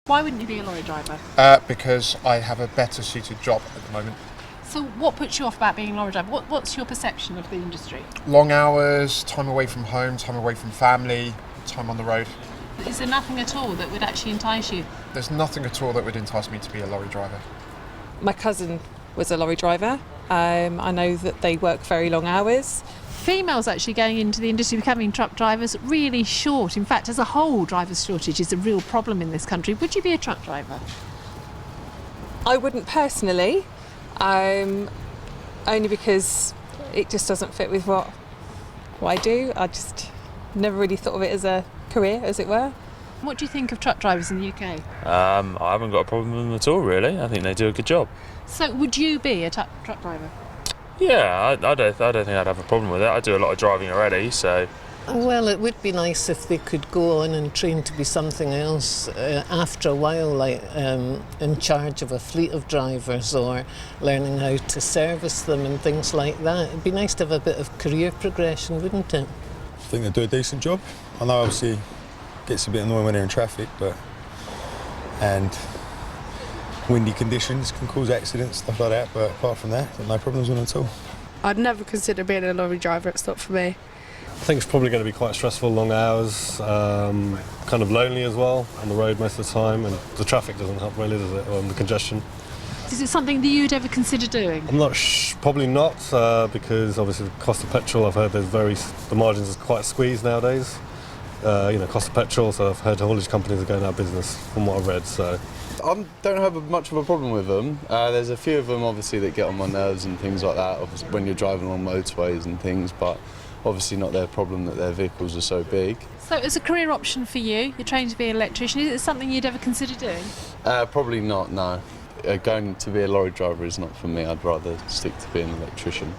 Why wouldn't you be a lorry driver? Because I have a better suited job at the moment. So what puts you off about being a lorry driver? What's your perception of the industry? Long hours, time away from home, time away from family, time on the road. Is there nothing at all that would actually entice you? There's nothing at all that would entice me to be a lorry driver. My cousin was a lorry driver. I know that they work very long hours. Females actually going into the industry, becoming truck drivers, really short. In fact, as a whole, drivers' shortage is a real problem in this country. Would you be a truck driver? I wouldn't personally, only because it just doesn't fit with what I do. I just never really thought of it as a career, as it were. What do you think of truck drivers in the UK? I haven't got a problem with them at all, really. I think they do a good job. So would you be a truck driver? Yeah, I don't think I'd have a problem with it. I do a lot of driving already, so... Well, it would be nice if they could go on and train to be something else after a while, like in charge of a fleet of drivers or learning how to service them and things like that. It'd be nice to have a bit of career progression, wouldn't it? I think they do a decent job. I know obviously it gets a bit annoying when they're in traffic, and windy conditions can cause accidents, stuff like that, but apart from that, no problems with them at all. I'd never consider being a lorry driver, it's not for me. I think it's probably going to be quite stressful, long hours, kind of lonely as well on the road most of the time, and the traffic doesn't help really, does it, or the congestion. Is it something that you'd ever consider doing? I'm not probably not, because obviously the cost of petrol, I've heard the margins are quite squeezed nowadays. Cost of petrol, so I've heard haulage companies are going out of business from what I've read, so. I don't have much of a problem with them. There's a few of them obviously that get on my nerves and things like that, obviously, when you're driving along motorways and things, but obviously not their problem that their vehicles are so big. So as a career option for you, you're trained to be an electrician, is it something you'd ever consider doing? Probably not, no. Going to be a lorry driver is not for me. I'd rather stick to being an electrician.